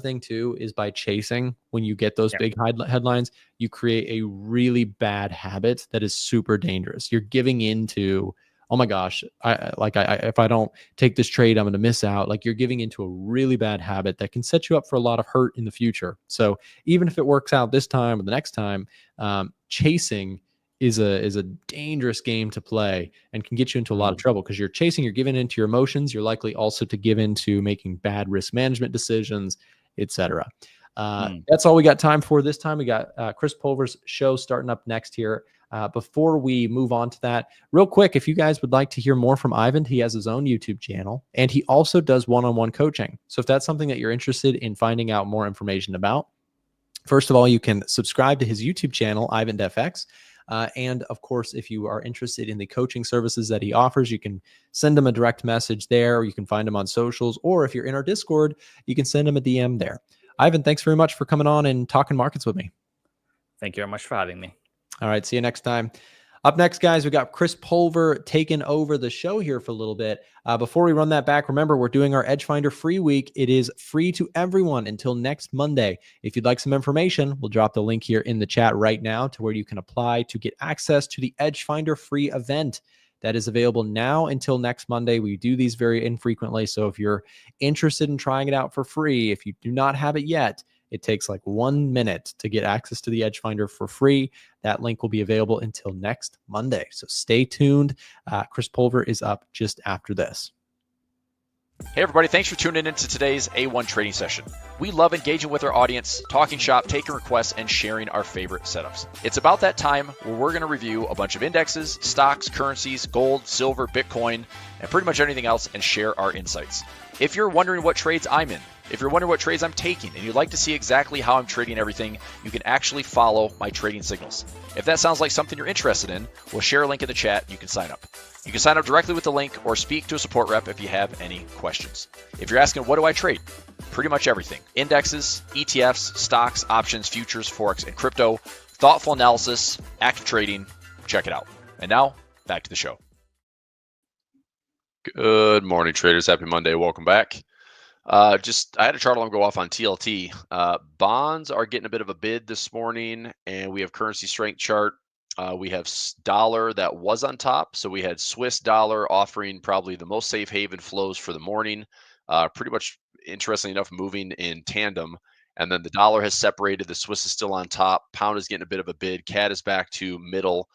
thing too is by chasing, when you get those big headlines, you create a really bad habit that is super dangerous. You're giving into, oh my gosh, if I don't take this trade, I'm going to miss out. Like, you're giving into a really bad habit that can set you up for a lot of hurt in the future. So even if it works out this time or the next time, chasing is a dangerous game to play and can get you into a lot of trouble, because you're chasing, you're giving into your emotions. You're likely also to give into making bad risk management decisions, etc. That's all we got time for this time. We got Chris Pulver's show starting up next here. Before we move on to that, real quick, if you guys would like to hear more from Ivan, he has his own YouTube channel, and he also does one-on-one coaching. So if that's something that you're interested in finding out more information about, first of all, you can subscribe to his YouTube channel, Ivan FX. And of course, if you are interested in the coaching services that he offers, you can send him a direct message there, or you can find him on socials, or if you're in our Discord, you can send him a DM there. Ivan, thanks very much for coming on and talking markets with me. Thank you very much for having me. All right, see you next time. Up next, guys, we got Chris Pulver taking over the show here for a little bit. Before we run that back, remember, we're doing our Edge Finder free week. It is free to everyone until next Monday. If you'd like some information, we'll drop the link here in the chat right now to where you can apply to get access to the Edge Finder free event. That is available now until next Monday. We do these very infrequently, so if you're interested in trying it out for free, if you do not have it yet, it takes like 1 minute to get access to the Edge Finder for free. That link will be available until next Monday. So stay tuned. Chris Pulver is up just after this. Hey everybody, thanks for tuning in to today's A1 trading session. We love engaging with our audience, talking shop, taking requests, and sharing our favorite setups. It's about that time where we're going to review a bunch of indexes, stocks, currencies, gold, silver, Bitcoin, and pretty much anything else, and share our insights. If you're wondering what trades I'm in, if you're wondering what trades I'm taking, and you'd like to see exactly how I'm trading everything, you can actually follow my trading signals. If that sounds like something you're interested in, we'll share a link in the chat. You can sign up. You can sign up directly with the link or speak to a support rep if you have any questions. If you're asking, what do I trade? Pretty much everything. Indexes, ETFs, stocks, options, futures, Forex, and crypto. Thoughtful analysis, active trading. Check it out. And now, back to the show. Good morning, traders. Happy Monday. Welcome back. I had a chart alarm go off on TLT. Bonds are getting a bit of a bid this morning, and we have currency strength chart. We have dollar that was on top. So we had Swiss dollar offering probably the most safe haven flows for the morning. Pretty much, interestingly enough, moving in tandem. And then the dollar has separated. The Swiss is still on top. Pound is getting a bit of a bid. CAD is back to middle.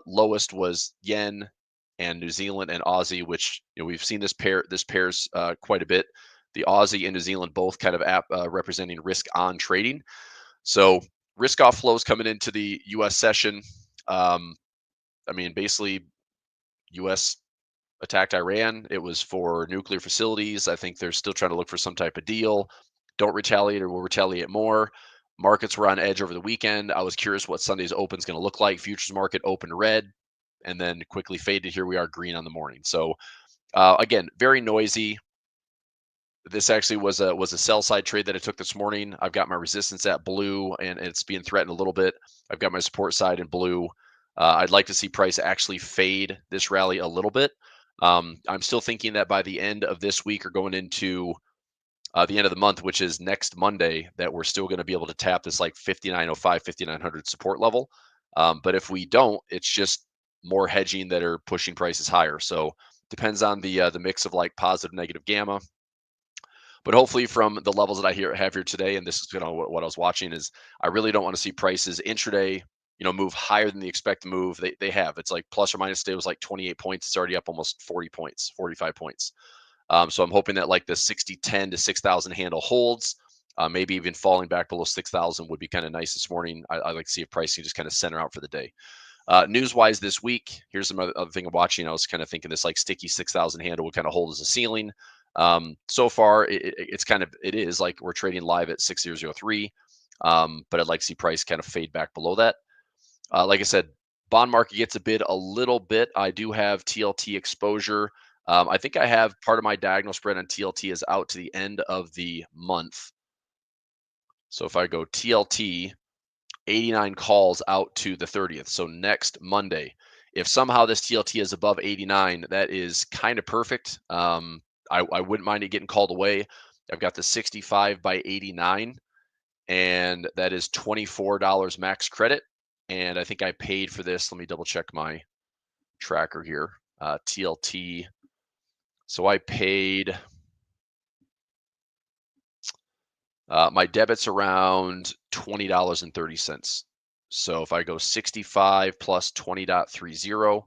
Lowest was yen and New Zealand and Aussie, which we've seen this pairs quite a bit. The Aussie and New Zealand both kind of representing risk on trading. So risk off flows coming into the U.S. session. Basically, U.S. attacked Iran. It was for nuclear facilities. I think they're still trying to look for some type of deal. Don't retaliate or we'll retaliate more. Markets were on edge over the weekend. I was curious what Sunday's open is going to look like. Futures market opened red and then quickly faded. Here we are, green on the morning. So again, very noisy. This actually was a sell side trade that I took this morning. I've got my resistance at blue, and it's being threatened a little bit. I've got my support side in blue. I'd like to see price actually fade this rally a little bit. I'm still thinking that by the end of this week or going into the end of the month, which is next Monday, that we're still going to be able to tap this like 5905, 5900 support level. But if we don't, it's just more hedging that are pushing prices higher. So depends on the mix of like positive, negative gamma. But hopefully from the levels that I have here today, and this is what I was watching, is I really don't want to see prices intraday, move higher than the expected move. They have. It's like plus or minus today was like 28 points. It's already up almost 40 points, 45 points. So I'm hoping that like the 60-10 to 6,000 handle holds. Maybe even falling back below 6,000 would be kind of nice this morning. I like to see if pricing just kind of center out for the day. News-wise this week, here's some other thing I'm watching. I was kind of thinking this like sticky 6,000 handle would kind of hold as a ceiling. So far, it is like we're trading live at 6003, but I'd like to see price kind of fade back below that. Like I said, bond market gets a bid a little bit. I do have TLT exposure. I think I have part of my diagonal spread on TLT is out to the end of the month. So if I go TLT, 89 calls out to the 30th. So next Monday, if somehow this TLT is above 89, that is kind of perfect. I wouldn't mind it getting called away. I've got the 65 by 89, and that is $24 max credit. And I think I paid for this. Let me double check my tracker here. TLT. So I paid my debit's around $20.30. So if I go 65 plus 20.30,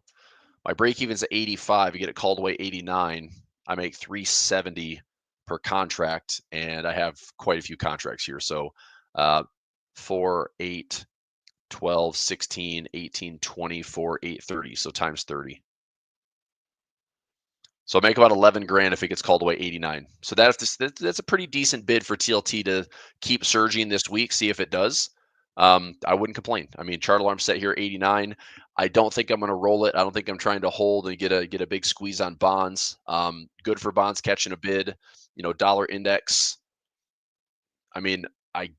my break even's at 85. You get it called away 89. I make 370 per contract, and I have quite a few contracts here. So 4, 8, 12, 16, 18, 24, 8, 30. So times 30. So I make about 11 grand if it gets called away 89. So that's a pretty decent bid for TLT to keep surging this week. See if it does. I wouldn't complain. I mean, chart alarm set here 89. I don't think I'm going to roll it. I don't think I'm trying to hold and get a big squeeze on bonds. Good for bonds catching a bid. You know, dollar index. I mean, I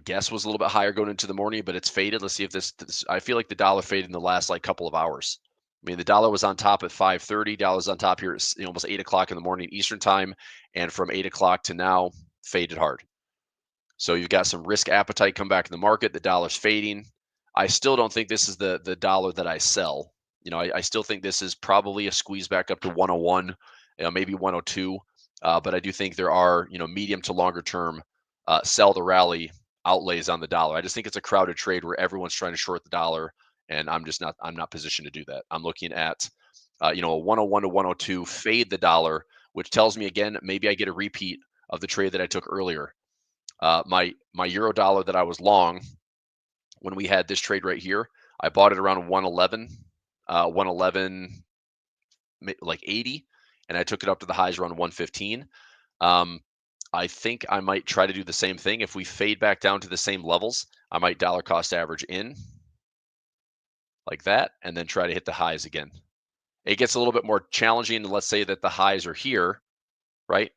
guess was a little bit higher going into the morning, but it's faded. Let's see if this I feel like the dollar faded in the last like couple of hours. I mean, the dollar was on top at 5:30. Dollar's on top here at almost 8 o'clock in the morning Eastern time, and from 8 o'clock to now, faded hard. So you've got some risk appetite come back in the market. The dollar's fading. I still don't think this is the dollar that I sell. You know, I still think this is probably a squeeze back up to 101, you know, maybe 102. But I do think there are, you know, medium to longer term sell the rally outlays on the dollar. I just think it's a crowded trade where everyone's trying to short the dollar, and I'm not positioned to do that. I'm looking at you know, a 101 to 102 fade the dollar, which tells me again maybe I get a repeat of the trade that I took earlier. My euro dollar that I was long when we had this trade right here, I bought it around 111, 111 like 80, and I took it up to the highs around 115. I think I might try to do the same thing. If we fade back down to the same levels, I might dollar cost average in like that, and then try to hit the highs again. It gets a little bit more challenging. Let's say that the highs are here, right?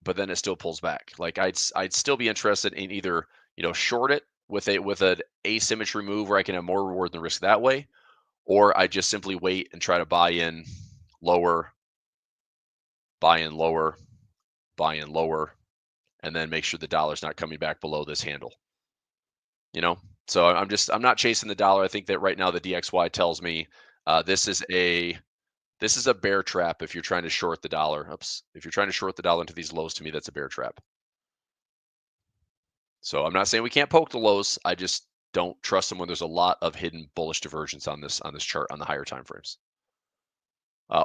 But then it still pulls back. Like I'd still be interested in either, you know, short it with an asymmetry move where I can have more reward than risk that way, or I just simply wait and try to buy in lower, buy in lower, buy in lower, and then make sure the dollar's not coming back below this handle. You know, so I'm not chasing the dollar. I think that right now the DXY tells me this is a bear trap if you're trying to short the dollar. Oops. If you're trying to short the dollar into these lows, to me, that's a bear trap. So I'm not saying we can't poke the lows. I just don't trust them when there's a lot of hidden bullish divergence on this chart on the higher time frames.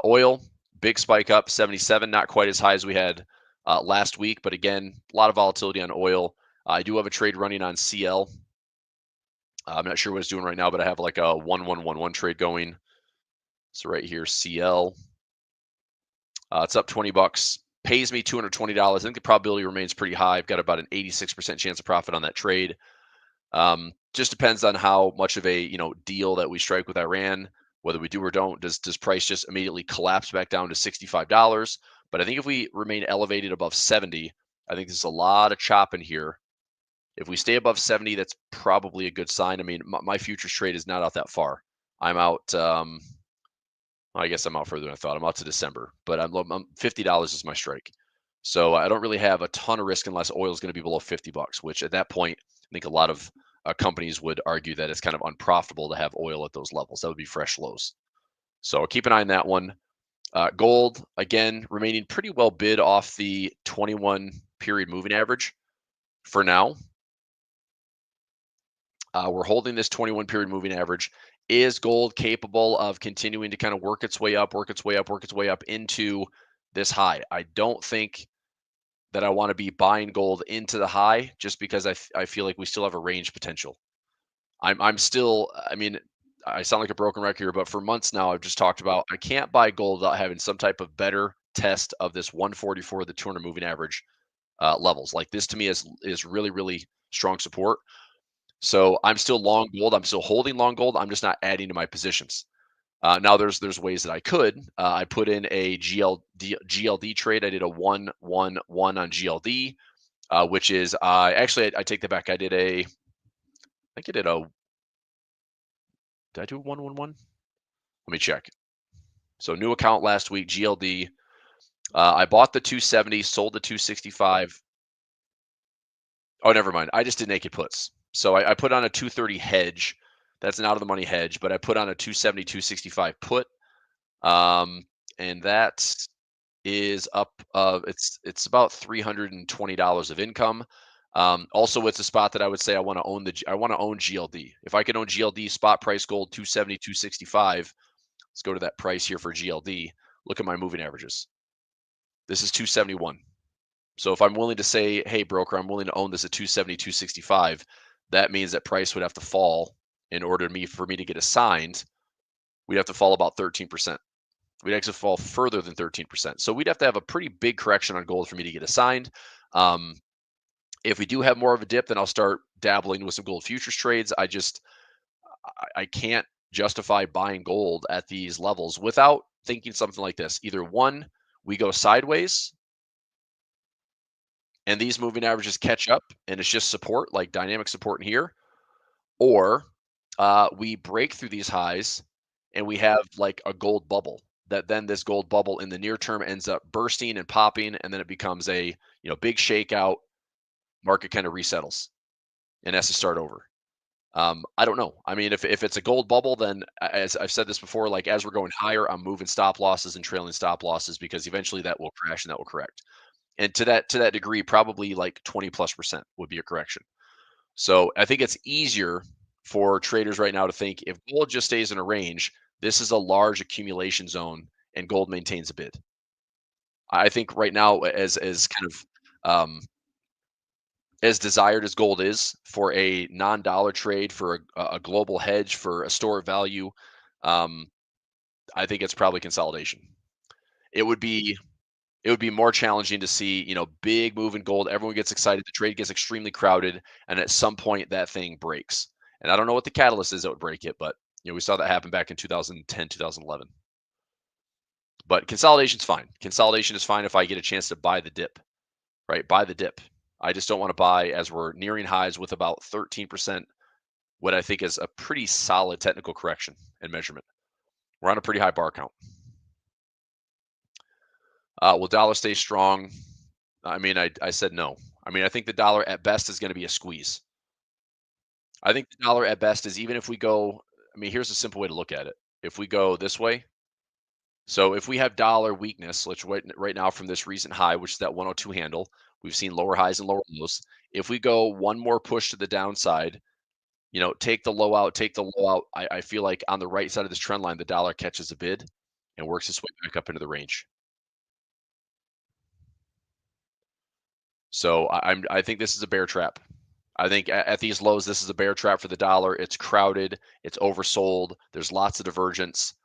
Oil, big spike up, 77, not quite as high as we had last week, but again, a lot of volatility on oil. I do have a trade running on CL. I'm not sure what it's doing right now, but I have like a 1111 trade going. So right here, CL. It's up 20 bucks. Pays me $220. I think the probability remains pretty high. I've got about an 86% chance of profit on that trade. Just depends on how much of a deal that we strike with Iran, whether we do or don't. Does price just immediately collapse back down to $65? But I think if we remain elevated above 70, I think there's a lot of chop in here. If we stay above 70, that's probably a good sign. I mean, my futures trade is not out that far. I'm out. I guess I'm out further than I thought. I'm out to December, but I'm $50 is my strike. So I don't really have a ton of risk unless oil is going to be below 50 bucks, which at that point, I think a lot of companies would argue that it's kind of unprofitable to have oil at those levels. That would be fresh lows. So keep an eye on that one. Gold, again, remaining pretty well bid off the 21 period moving average for now. We're holding this 21 period moving average. Is gold capable of continuing to kind of work its way up into this high? I don't think that I want to be buying gold into the high just because I feel like we still have a range potential. I'm still, I mean, I sound like a broken record here, but for months now, I've just talked about I can't buy gold without having some type of better test of this 144, the 200 moving average levels. Like this to me is really, really strong support. So I'm still long gold. I'm still holding long gold. I'm just not adding to my positions. Now there's ways that I could. I put in a GLD trade. I did a 1-1-1 on GLD, which is actually I take that back. Did I do a 1-1-1? Let me check. So new account last week, GLD. I bought the 270, sold the 265. Oh, never mind. I just did naked puts. So I put on a 230 hedge. That's an out of the money hedge, but I put on a 270, 265 put. And that is up it's about $320 of income. Also, it's a spot that I would say I want to own GLD. If I could own GLD spot price gold 270, 265. Let's go to that price here for GLD. Look at my moving averages. This is 271. So if I'm willing to say, hey, broker, I'm willing to own this at 270, 265, that means that price would have to fall in order for me to get assigned. We'd have to fall about 13%. We'd actually fall further than 13%. So we'd have to have a pretty big correction on gold for me to get assigned. If we do have more of a dip, then I'll start dabbling with some gold futures trades. I can't justify buying gold at these levels without thinking something like this. Either one, we go sideways and these moving averages catch up and it's just support, like dynamic support in here, or we break through these highs and we have like a gold bubble that then this gold bubble in the near term ends up bursting and popping, and then it becomes a big shakeout. Market kind of resettles and has to start over. I don't know. I mean, if it's a gold bubble, then as I've said this before, like as we're going higher, I'm moving stop losses and trailing stop losses because eventually that will crash and that will correct. And to that degree, probably like 20+% would be a correction. So I think it's easier for traders right now to think if gold just stays in a range, this is a large accumulation zone and gold maintains a bid. I think right now, as kind of as desired as gold is for a non-dollar trade, for a global hedge, for a store of value, I think it's probably consolidation. It would be more challenging to see, big move in gold. Everyone gets excited. The trade gets extremely crowded, and at some point that thing breaks. And I don't know what the catalyst is that would break it, but we saw that happen back in 2010, 2011. But consolidation's fine. Consolidation is fine if I get a chance to buy the dip, right? Buy the dip. I just don't want to buy as we're nearing highs with about 13%, what I think is a pretty solid technical correction and measurement. We're on a pretty high bar count. Will dollar stay strong? I mean, I said no. I mean, I think the dollar at best is going to be a squeeze. I think the dollar at best is, even if we go, I mean, here's a simple way to look at it. If we go this way, so if we have dollar weakness, let's right now from this recent high, which is that 102 handle, we've seen lower highs and lower lows. If we go one more push to the downside, take the low out, I feel like on the right side of this trend line, the dollar catches a bid and works its way back up into the range. So I think this is a bear trap. I think at these lows, this is a bear trap for the dollar. It's crowded. It's oversold. There's lots of divergence.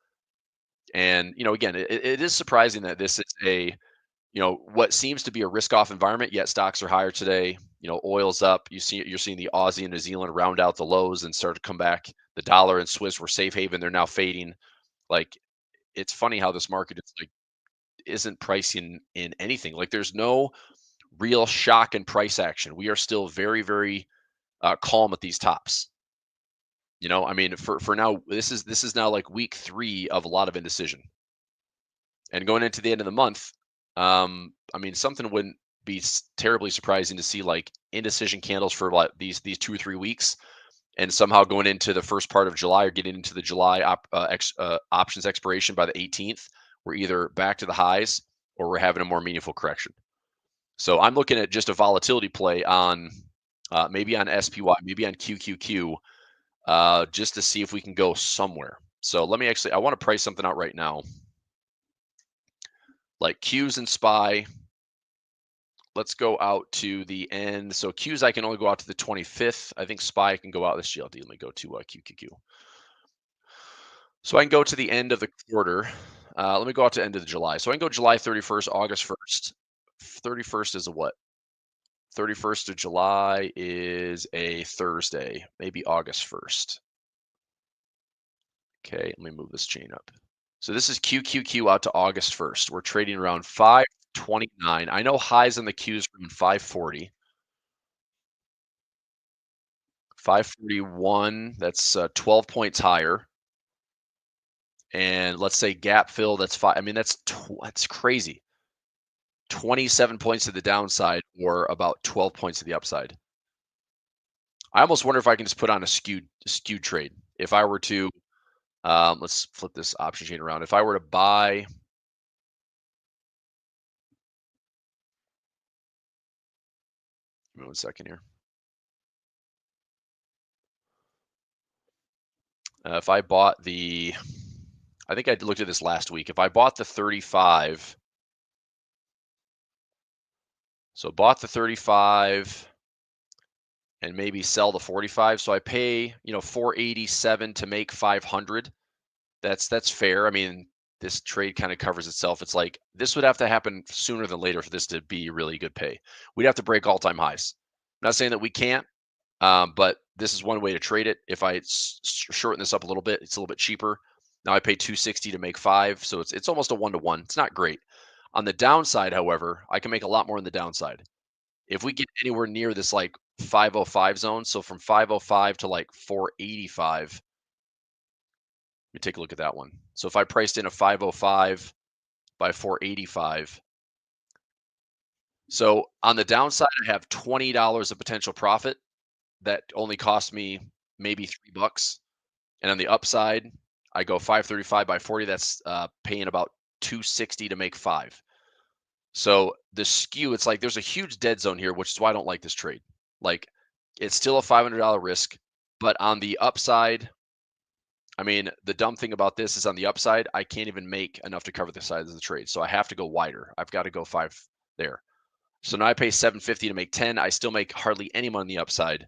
And, again, it is surprising that this is what seems to be a risk-off environment, yet stocks are higher today. Oil's up. You're seeing the Aussie and New Zealand round out the lows and start to come back. The dollar and Swiss were safe haven. They're now fading. Like, it's funny how this market isn't pricing in anything. Like, there's no real shock and price action. We are still very, very calm at these tops. I mean, for now, this is now like week 3 of a lot of indecision. And going into the end of the month, I mean, something wouldn't be terribly surprising to see like indecision candles for like these 2 or 3 weeks, and somehow going into the first part of July or getting into the July options expiration by the 18th, we're either back to the highs or we're having a more meaningful correction. So I'm looking at just a volatility play on maybe on SPY, maybe on QQQ, just to see if we can go somewhere. So let me I want to price something out right now. Like Qs and SPY, let's go out to the end. So Qs, I can only go out to the 25th. I think SPY can go out this GLD. Let me go to QQQ. So I can go to the end of the quarter. Let me go out to the end of the July. So I can go July 31st, August 1st. 31st is a what? 31st of July is a Thursday, maybe August 1st. Okay, let me move this chain up. So this is QQQ out to August 1st. We're trading around 529. I know highs on the Qs around 540. 541, that's 12 points higher. And let's say gap fill, that's 5. I mean, that's crazy. 27 points to the downside or about 12 points to the upside. I almost wonder if I can just put on a skewed trade. If I were to, let's flip this option chain around. If I were to buy, give me 1 second here. If I bought the, I think I looked at this last week. If I bought the 35, so bought the 35 and maybe sell the 45. So I pay, 487 to make 500. That's fair. I mean, this trade kind of covers itself. It's like this would have to happen sooner than later for this to be really good pay. We'd have to break all-time highs. I'm not saying that we can't, but this is one way to trade it. If I shorten this up a little bit, it's a little bit cheaper. Now I pay 260 to make 5, so it's almost a 1-to-1. It's not great. On the downside, however, I can make a lot more on the downside. If we get anywhere near this like 505 zone, so from 505 to like 485, let me take a look at that one. So if I priced in a 505 by 485, so on the downside, I have $20 of potential profit that only cost me maybe $3. And on the upside, I go 535 by 40. That's paying about 260 to make 5. So the skew, it's like there's a huge dead zone here, which is why I don't like this trade. Like it's still a $500 risk, but on the upside, I mean, the dumb thing about this is on the upside, I can't even make enough to cover the size of the trade. So I have to go wider. I've got to go 5 there. So now I pay 750 to make 10. I still make hardly any money on the upside.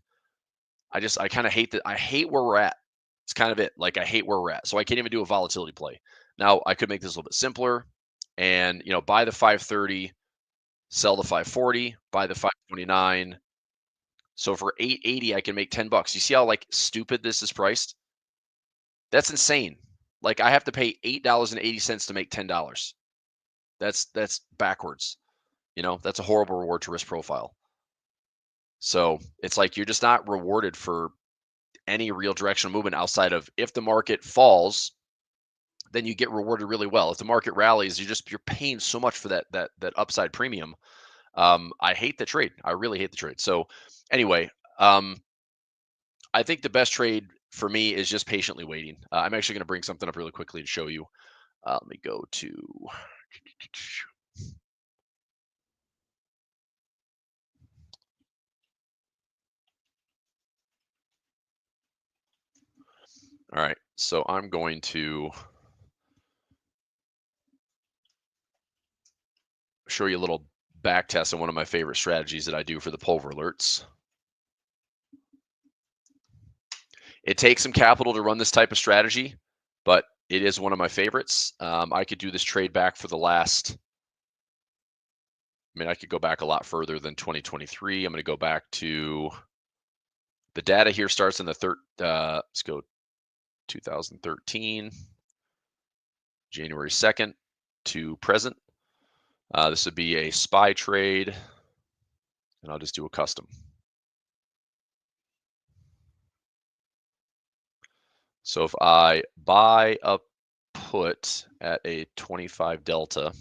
I kind of hate that. I hate where we're at. It's kind of it. Like I hate where we're at. So I can't even do a volatility play. Now I could make this a little bit simpler and, buy the 530, sell the 540, buy the 529. So for 880, I can make $10. You see how like stupid this is priced? That's insane. Like I have to pay $8.80 to make $10. That's backwards. That's a horrible reward to risk profile. So it's like you're just not rewarded for any real directional movement outside of if the market falls, then you get rewarded really well. If the market rallies, you're paying so much for that upside premium. I hate the trade. I really hate the trade. So anyway, I think the best trade for me is just patiently waiting. I'm actually going to bring something up really quickly to show you. Let me go to. All right, so I'm going to show you a little back test on one of my favorite strategies that I do for the Pulver alerts. It takes some capital to run this type of strategy, but it is one of my favorites. I could do this trade back for the last, I could go back a lot further than 2023. I'm going to go back to, the data here starts in the let's go 2013, January 2nd to present. This would be a SPY trade, and I'll just do a custom. So if I buy a put at a 25 delta,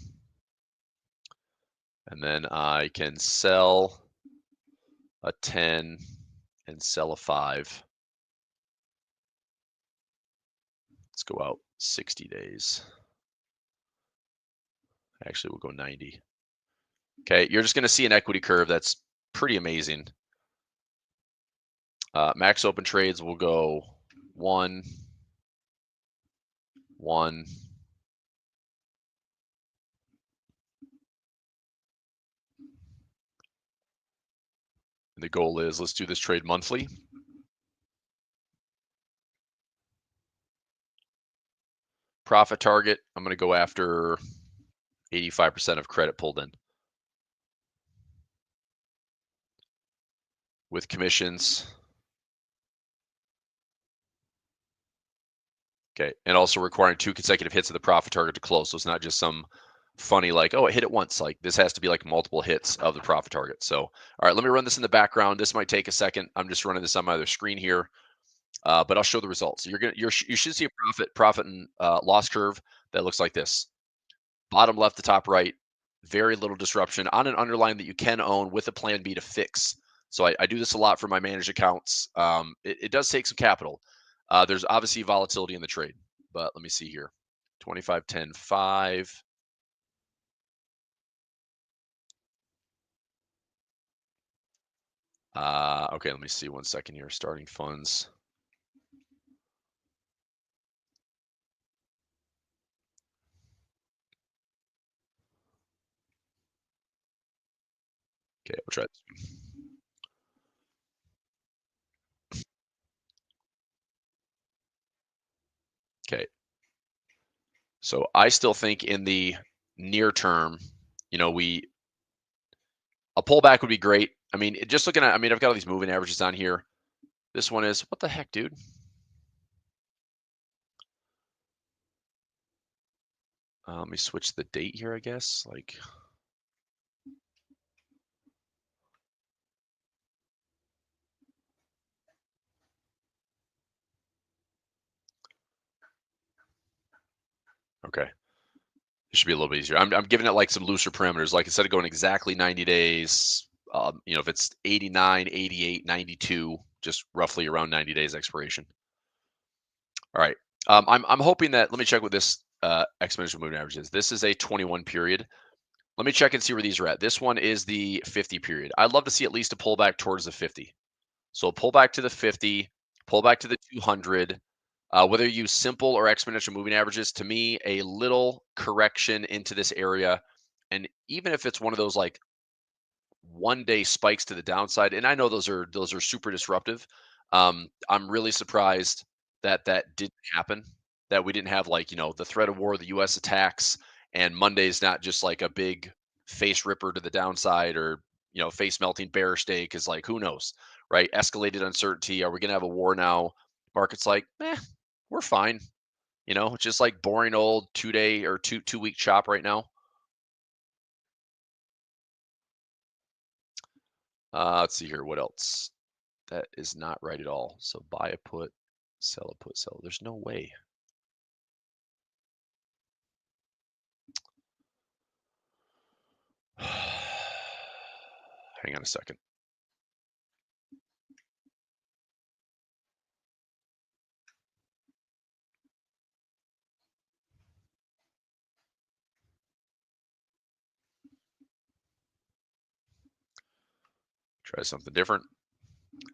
and then I can sell a 10 and sell a 5. Let's go out 60 days. Actually, we'll go 90. Okay, you're just going to see an equity curve that's pretty amazing. Max open trades will go 1, 1. The goal is let's do this trade monthly. Profit target, I'm going to go after 85% of credit pulled in. With commissions. Okay, and also requiring 2 consecutive hits of the profit target to close. So it's not just some funny like, oh, it hit it once. Like this has to be like multiple hits of the profit target. So, all right, let me run this in the background. This might take a second. I'm just running this on my other screen here, but I'll show the results. So you should see a profit and loss curve that looks like this. Bottom left to top right. very little disruption on an underlying that you can own with a plan B to fix. So I do this a lot for my managed accounts. It does take some capital. There's obviously volatility in the trade, but let me see here. 25, 10, 5. Okay, let me see 1 second here. Starting funds. Okay, we'll try this. Okay. So I still think in the near term, a pullback would be great. I mean, just looking at, I've got all these moving averages on here. This one is, what the heck, dude? Let me switch the date here, I guess. Like, okay. It should be a little bit easier. I'm giving it like some looser parameters. Like instead of going exactly 90 days, if it's 89, 88, 92, just roughly around 90 days expiration. All right. I'm hoping that, let me check what this exponential moving average is. This is a 21 period. Let me check and see where these are at. This one is the 50 period. I'd love to see at least a pullback towards the 50. So pull back to the 50, pull back to the 200. Whether you use simple or exponential moving averages, to me, a little correction into this area. And even if it's one of those like 1 day spikes to the downside, and I know those are super disruptive. I'm really surprised that that didn't happen, that we didn't have like, the threat of war, the US attacks, and Monday's not just like a big face ripper to the downside or, face melting bearish day, because like who knows, right? Escalated uncertainty. Are we gonna have a war now? Market's like, we're fine. It's just like boring old 2-day or two-week chop right now. Let's see here. What else? That is not right at all. So buy a put, sell a put, sell. There's no way. Hang on a second. Try something different.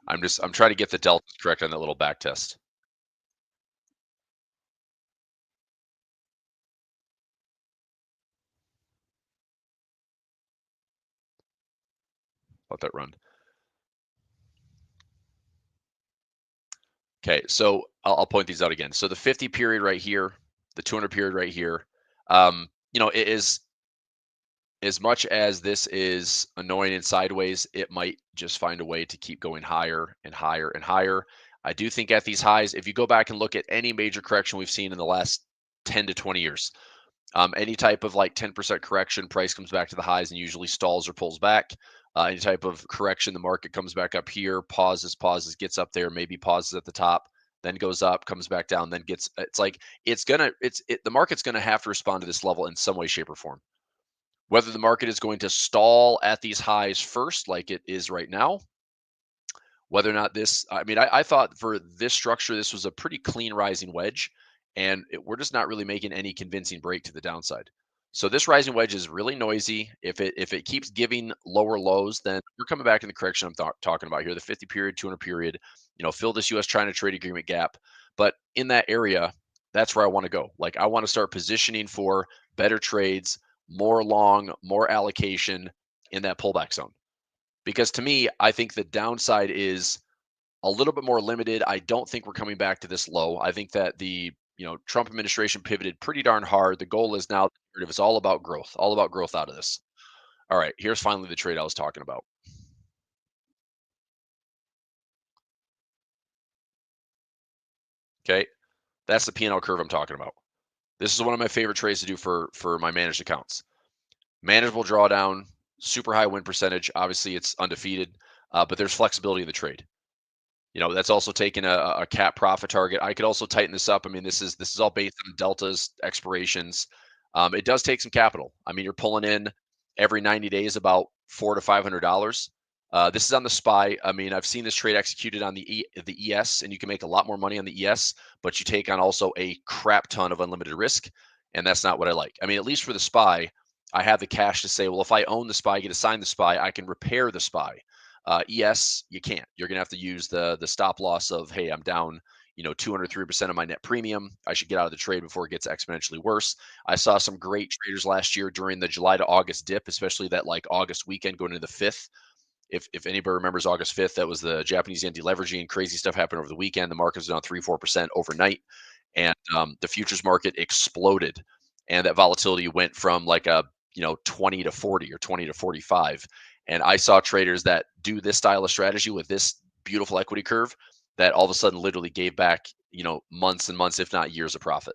I'm trying to get the delta correct on that little back test. Let that run. Okay, so I'll point these out again. So the 50 period right here, the 200 period right here, it is, as much as this is annoying and sideways, it might just find a way to keep going higher and higher and higher. I do think at these highs, if you go back and look at any major correction we've seen in the last 10 to 20 years, any type of like 10% correction, price comes back to the highs and usually stalls or pulls back. Any type of correction, the market comes back up here, pauses, gets up there, maybe pauses at the top, then goes up, comes back down, then gets, it's like, the market's going to have to respond to this level in some way, shape, or form. Whether the market is going to stall at these highs first, like it is right now, whether or not this, I thought for this structure, this was a pretty clean rising wedge, and we're just not really making any convincing break to the downside. So this rising wedge is really noisy. If it keeps giving lower lows, then we're coming back in the correction I'm talking about here, the 50 period, 200 period, fill this US-China trade agreement gap. But in that area, that's where I want to go. Like I want to start positioning for better trades, more long, more allocation in that pullback zone. Because to me, I think the downside is a little bit more limited. I don't think we're coming back to this low. I think that the Trump administration pivoted pretty darn hard. The goal is now it's all about growth out of this. All right, here's finally the trade I was talking about. Okay, that's the P&L curve I'm talking about. This is one of my favorite trades to do for my managed accounts. Manageable drawdown, super high win percentage. Obviously, it's undefeated, but there's flexibility in the trade. That's also taking a cap profit target. I could also tighten this up. This is all based on deltas, expirations. It does take some capital. You're pulling in every 90 days about $400 to $500. This is on the SPY. I mean, I've seen this trade executed on the ES, and you can make a lot more money on the ES, but you take on also a crap ton of unlimited risk, and that's not what I like. I mean, at least for the SPY, I have the cash to say, well, if I own the SPY, get assigned the SPY, I can repair the SPY. ES, you can't. You're gonna have to use the stop loss of, hey, I'm down, 203% of my net premium. I should get out of the trade before it gets exponentially worse. I saw some great traders last year during the July to August dip, especially that like August weekend going into the 5th. If anybody remembers August 5th, that was the Japanese yen deleveraging. Crazy stuff happened over the weekend. The market was down 3-4% overnight, and the futures market exploded. And that volatility went from like a 20 to 40 or 20 to 45. And I saw traders that do this style of strategy with this beautiful equity curve that all of a sudden literally gave back months and months, if not years, of profit,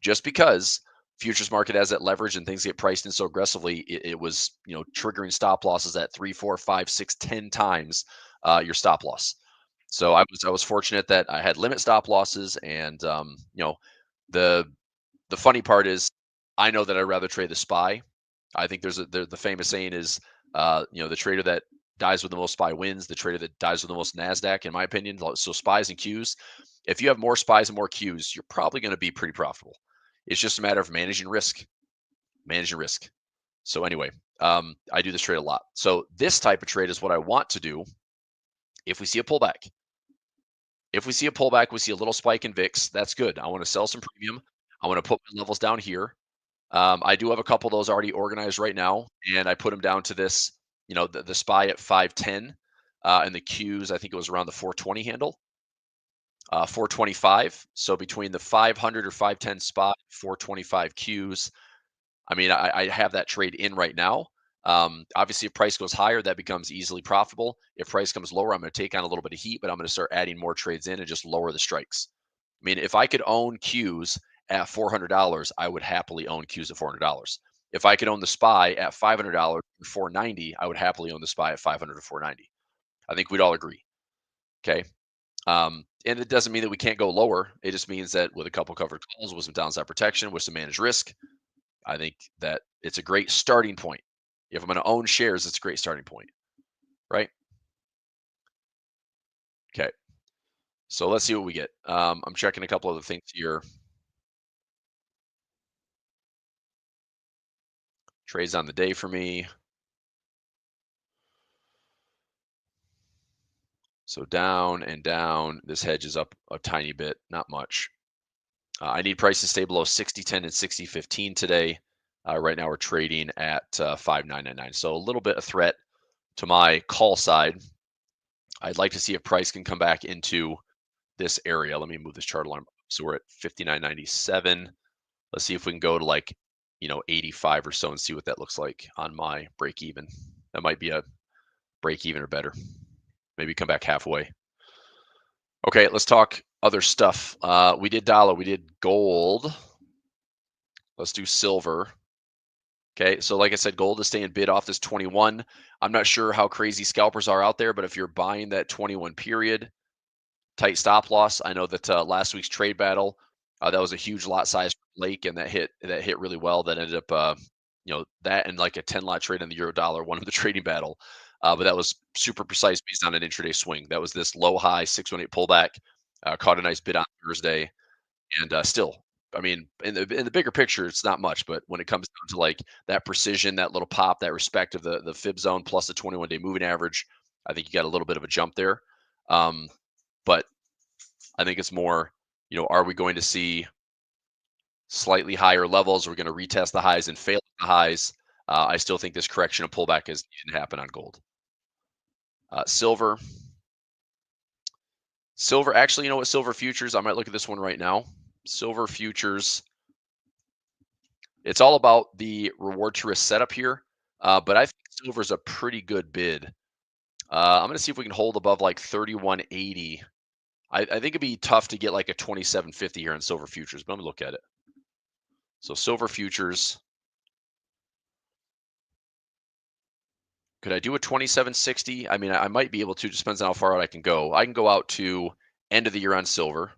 just because futures market has that leverage and things get priced in so aggressively. It was triggering stop losses at 3, 4, 5, 6, 10 times your stop loss. So I was fortunate that I had limit stop losses, and the funny part is I know that I'd rather trade the SPY. I think there's the famous saying is the trader that dies with the most SPY wins, the trader that dies with the most NASDAQ, in my opinion. So SPYs and Qs, if you have more SPYs and more Qs, you're probably going to be pretty profitable. It's just a matter of managing risk. So anyway, I do this trade a lot. So this type of trade is what I want to do if we see a pullback. If we see a pullback, we see a little spike in VIX, that's good. I want to sell some premium. I want to put my levels down here. I do have a couple of those already organized right now, and I put them down to this, the SPY at 510, and the Qs, I think it was around the 420 handle, 425. So between the 500 or 510 SPY, 425 Qs, I mean, I have that trade in right now. Obviously, if price goes higher, that becomes easily profitable. If price comes lower, I'm going to take on a little bit of heat, but I'm going to start adding more trades in and just lower the strikes. I mean, if I could own Qs at $400, I would happily own Qs at $400. If I could own the SPY at $500 for $490, I would happily own the SPY at $500 to $490. I think we'd all agree. Okay. And it doesn't mean that we can't go lower. It just means that with a couple covered calls, with some downside protection, with some managed risk, I think that it's a great starting point. If I'm going to own shares, it's a great starting point, right? Okay. So let's see what we get. I'm checking a couple other things here. Trades on the day for me. So down and down. This hedge is up a tiny bit, not much. I need prices to stay below 60.10 and 60.15 today. Right now we're trading at 5.999. So a little bit of threat to my call side. I'd like to see if price can come back into this area. Let me move this chart alarm. So we're at 59.97. Let's see if we can go to like 85 or so and see what that looks like on my break even. That might be a break even or better. Maybe come back halfway. Okay, let's talk other stuff. We did dollar, we did gold. Let's do silver. Okay, so like I said, gold is staying bid off this 21. I'm not sure how crazy scalpers are out there, but if you're buying that 21 period, tight stop loss. I know that last week's trade battle, that was a huge lot size for Blake, and that hit really well. That ended up, that and like a 10 lot trade on the euro dollar, one of the trading battle. But that was super precise based on an intraday swing. That was this low high 618 pullback, caught a nice bid on Thursday, and still, I mean, in the bigger picture, it's not much, but when it comes down to like that precision, that little pop, that respect of the fib zone plus the 21-day moving average, I think you got a little bit of a jump there. But I think it's more, are we going to see slightly higher levels? We're going to retest the highs and fail at the highs. I still think this correction and pullback is needing to happen on gold. Silver, actually, you know what? Silver futures, I might look at this one right now. Silver futures, it's all about the reward to risk setup here. But I think silver is a pretty good bid. I'm going to see if we can hold above like 31.80. I think it'd be tough to get like a 27.50 here in silver futures, but I'm gonna look at it. So silver futures, could I do a 27.60? I mean, I might be able to, just depends on how far out I can go. I can go out to end of the year on silver,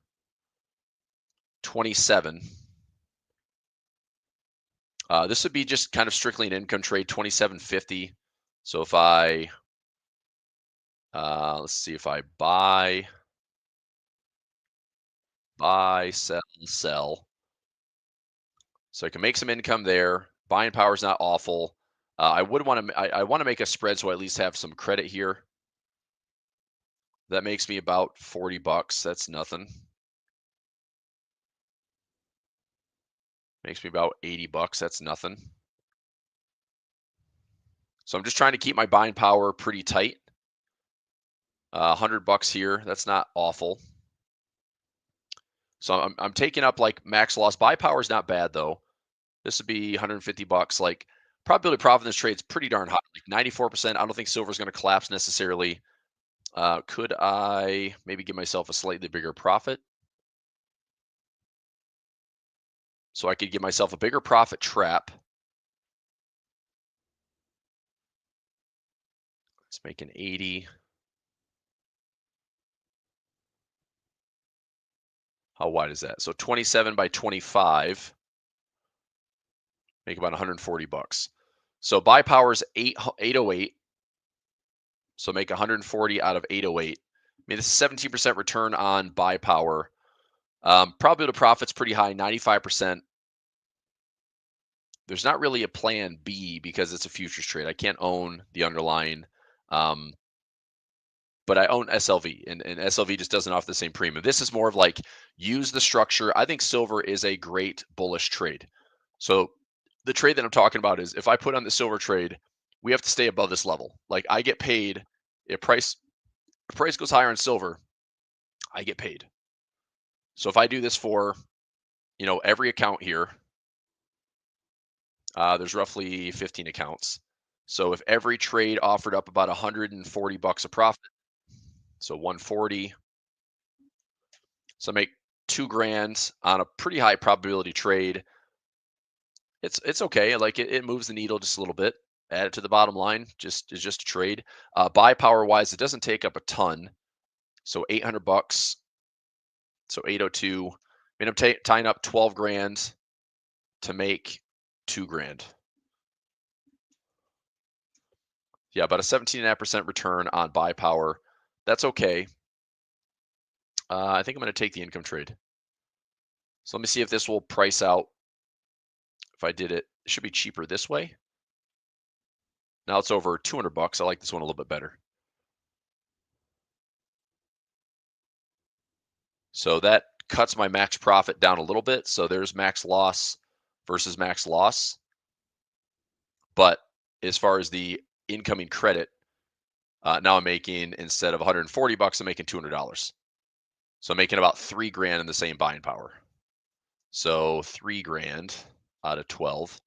27. This would be just kind of strictly an income trade, 27.50. So if I, let's see, if I buy, sell. So I can make some income there. Buying power is not awful. I would want to, I want to make a spread so I at least have some credit here. That makes me about 40 bucks. That's nothing. Makes me about 80 bucks. That's nothing. So I'm just trying to keep my buying power pretty tight. 100 bucks here. That's not awful. So I'm taking up like max loss. Buy power is not bad though. This would be 150 bucks. Like probability of profit in this trade is pretty darn high. Like 94%. I don't think silver is going to collapse necessarily. Could I maybe give myself a slightly bigger profit? So I could give myself a bigger profit trap. Let's make an 80. How wide is that? So 27 by 25. Make about 140 bucks. So buy power is 808. So make 140 out of 808. I mean, this is 17% return on buy power. Probability of profit's pretty high, 95%. There's not really a plan B because it's a futures trade. I can't own the underlying, but I own SLV, and SLV just doesn't offer the same premium. This is more of like use the structure. I think silver is a great bullish trade. So the trade that I'm talking about is if I put on the silver trade, we have to stay above this level. Like I get paid if price goes higher in silver, I get paid. So if I do this for, every account here, there's roughly 15 accounts. So if every trade offered up about 140 bucks a profit, so 140, so make $2,000 on a pretty high probability trade. It's okay. Like it moves the needle just a little bit. Add it to the bottom line. It's just a trade. Buy power wise, it doesn't take up a ton. So 800 bucks. So 802. I mean, I'm tying up 12 grand to make 2 grand. Yeah, about a 17.5% return on buy power. That's okay. I think I'm going to take the income trade. So let me see if this will price out. If I did it, it should be cheaper this way. Now it's over 200 bucks. I like this one a little bit better. So that cuts my max profit down a little bit. So there's max loss versus max loss. But as far as the incoming credit, now I'm making, instead of 140 bucks, I'm making $200. So I'm making about 3 grand in the same buying power. So 3 grand out of 12.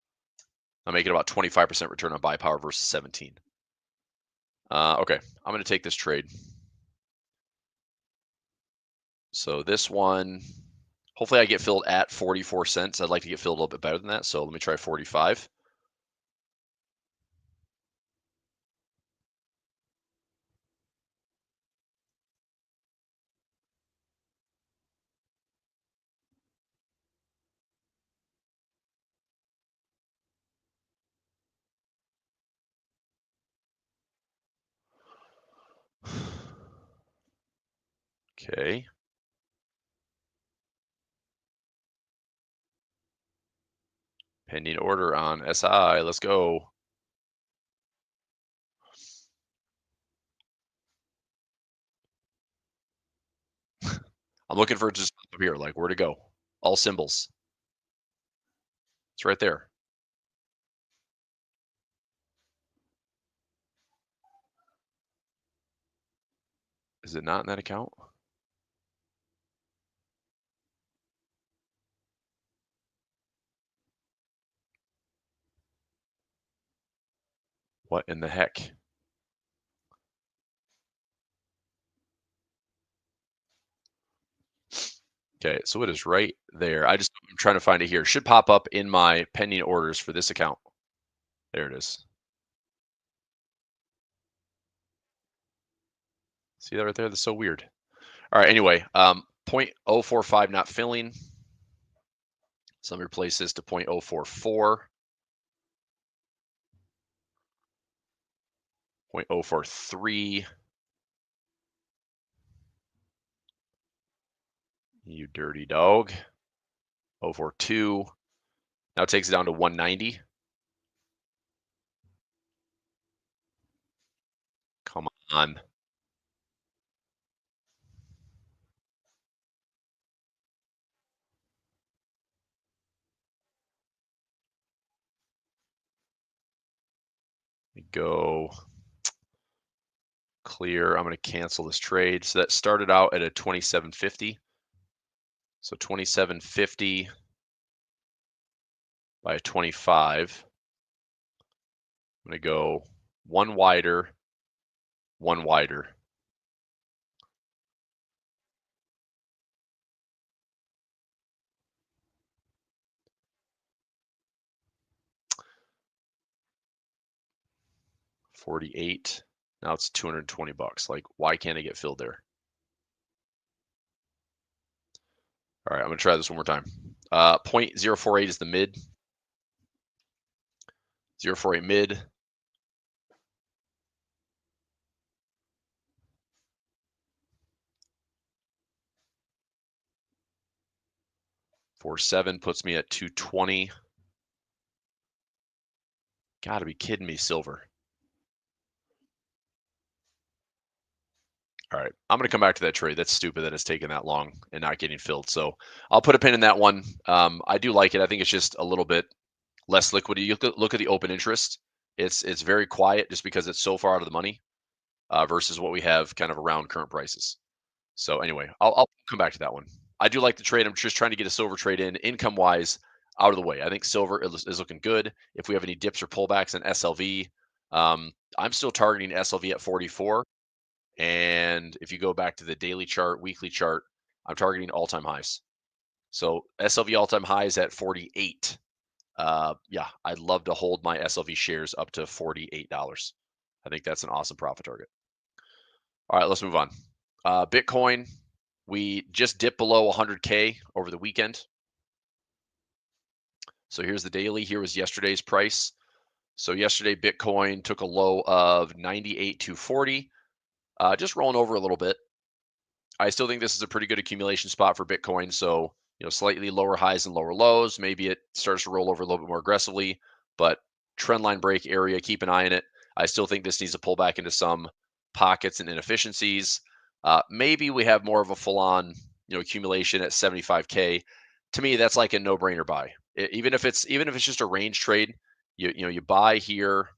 I'm making about 25% return on buy power versus 17. Okay, I'm going to take this trade. So this one, hopefully I get filled at 44 cents. I'd like to get filled a little bit better than that. So let me try 45. Okay. Pending order on SI. Let's go. I'm looking for just up here, like where to go. All symbols. It's right there. Is it not in that account? What in the heck? Okay, so it is right there. I'm trying to find it here. It should pop up in my pending orders for this account. There it is. See that right there? That's so weird. All right, anyway, 0.045 not filling. So let me replace this to 0.044. 0.043. You dirty dog. 042. Now it takes it down to 190. Come on. Go clear. I'm going to cancel this trade. So that started out at a 27.50. So 27.50 by 25. I'm going to go one wider, one wider. $48. Now it's $220. Like, why can't I get filled there? All right, I'm gonna try this one more time. 0.048 is the mid. 0.48 mid. $4.7 puts me at 220. Gotta be kidding me, silver. All right, I'm going to come back to that trade. That's stupid that it's taken that long and not getting filled. So I'll put a pin in that one. I do like it. I think it's just a little bit less liquid. You look at the open interest. It's very quiet just because it's so far out of the money versus what we have kind of around current prices. So anyway, I'll come back to that one. I do like the trade. I'm just trying to get a silver trade in income wise out of the way. I think silver is looking good. If we have any dips or pullbacks in SLV, I'm still targeting SLV at 44. And if you go back to the daily chart, weekly chart, I'm targeting all-time highs. So SLV all-time highs at 48. Yeah, I'd love to hold my SLV shares up to $48. I think that's an awesome profit target. All right, let's move on. Bitcoin, we just dipped below 100K over the weekend. So here's the daily. Here was yesterday's price. So yesterday, Bitcoin took a low of 98,240. Just rolling over a little bit. I still think this is a pretty good accumulation spot for Bitcoin. So, slightly lower highs and lower lows. Maybe it starts to roll over a little bit more aggressively, but trend line break area, keep an eye on it. I still think this needs to pull back into some pockets and inefficiencies. Maybe we have more of a full on, accumulation at 75K. To me, that's like a no-brainer buy. Even if it's just a range trade, you buy here,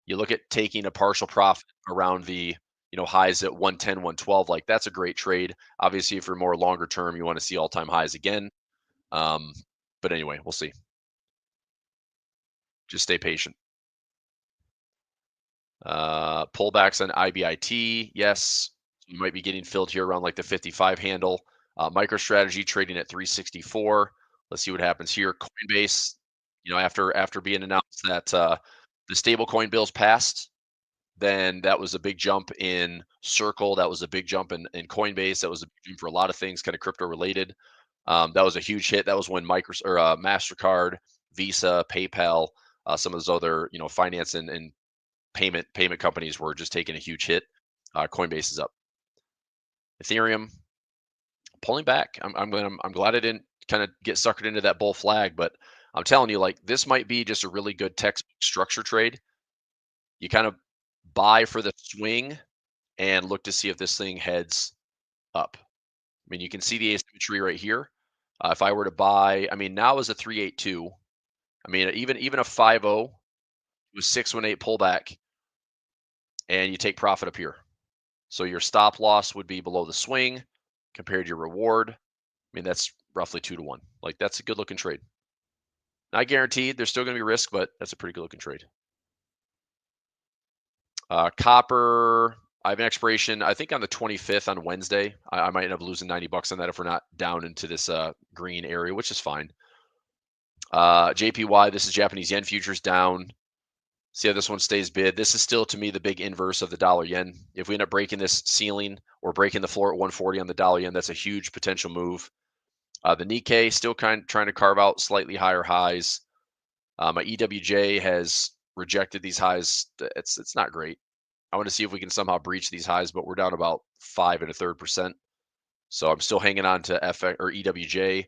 you look at taking a partial profit around the highs at 110, 112. Like, that's a great trade. Obviously, if you're more longer term, you want to see all-time highs again. But anyway, we'll see. Just stay patient. Pullbacks on IBIT, yes, you might be getting filled here around like the 55 handle. MicroStrategy trading at 364. Let's see what happens here. Coinbase, after being announced that the stablecoin bills passed, then that was a big jump in Circle. That was a big jump in Coinbase. That was a big jump for a lot of things kind of crypto related. That was a huge hit. That was when MasterCard, Visa, PayPal, some of those other finance and payment companies were just taking a huge hit. Coinbase is up. Ethereum pulling back. I'm glad I didn't kind of get suckered into that bull flag, but I'm telling you, like, this might be just a really good textbook structure trade. You kind of buy for the swing and look to see if this thing heads up. I mean, you can see the asymmetry right here. If I were to buy, I mean, now is a 382. I mean, even a 50 with 618 pullback, and you take profit up here. So your stop loss would be below the swing compared to your reward. I mean, that's roughly 2-to-1. Like, that's a good looking trade. Not guaranteed. There's still going to be risk, but that's a pretty good looking trade. Copper, I have an expiration, I think on the 25th on Wednesday. I might end up losing $90 on that if we're not down into this green area, which is fine. JPY, this is Japanese yen futures down. See how this one stays bid. This is still, to me, the big inverse of the dollar yen. If we end up breaking this ceiling or breaking the floor at 140 on the dollar yen, that's a huge potential move. The Nikkei still trying to carve out slightly higher highs. My EWJ has rejected these highs. It's not great. I want to see if we can somehow breach these highs, but we're down about 5 1/3%. So I'm still hanging on to FX or EWJ.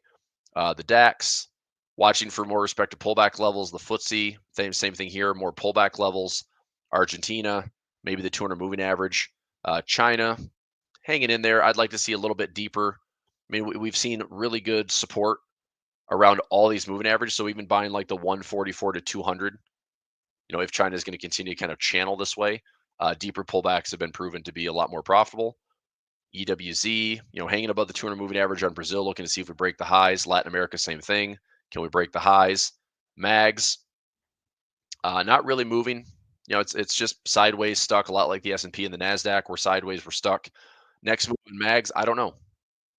The DAX, watching for more respective pullback levels. The FTSE, same thing here, more pullback levels. Argentina, maybe the 200 moving average. China, hanging in there. I'd like to see a little bit deeper. I mean, we've seen really good support around all these moving averages. So even buying like the 144 to 200, if China is going to continue to kind of channel this way, deeper pullbacks have been proven to be a lot more profitable. EWZ, hanging above the 200 moving average on Brazil, looking to see if we break the highs. Latin America, same thing. Can we break the highs? MAGs, not really moving. It's just sideways stuck, a lot like the S&P and the NASDAQ. We're sideways, we're stuck. Next move in MAGs, I don't know.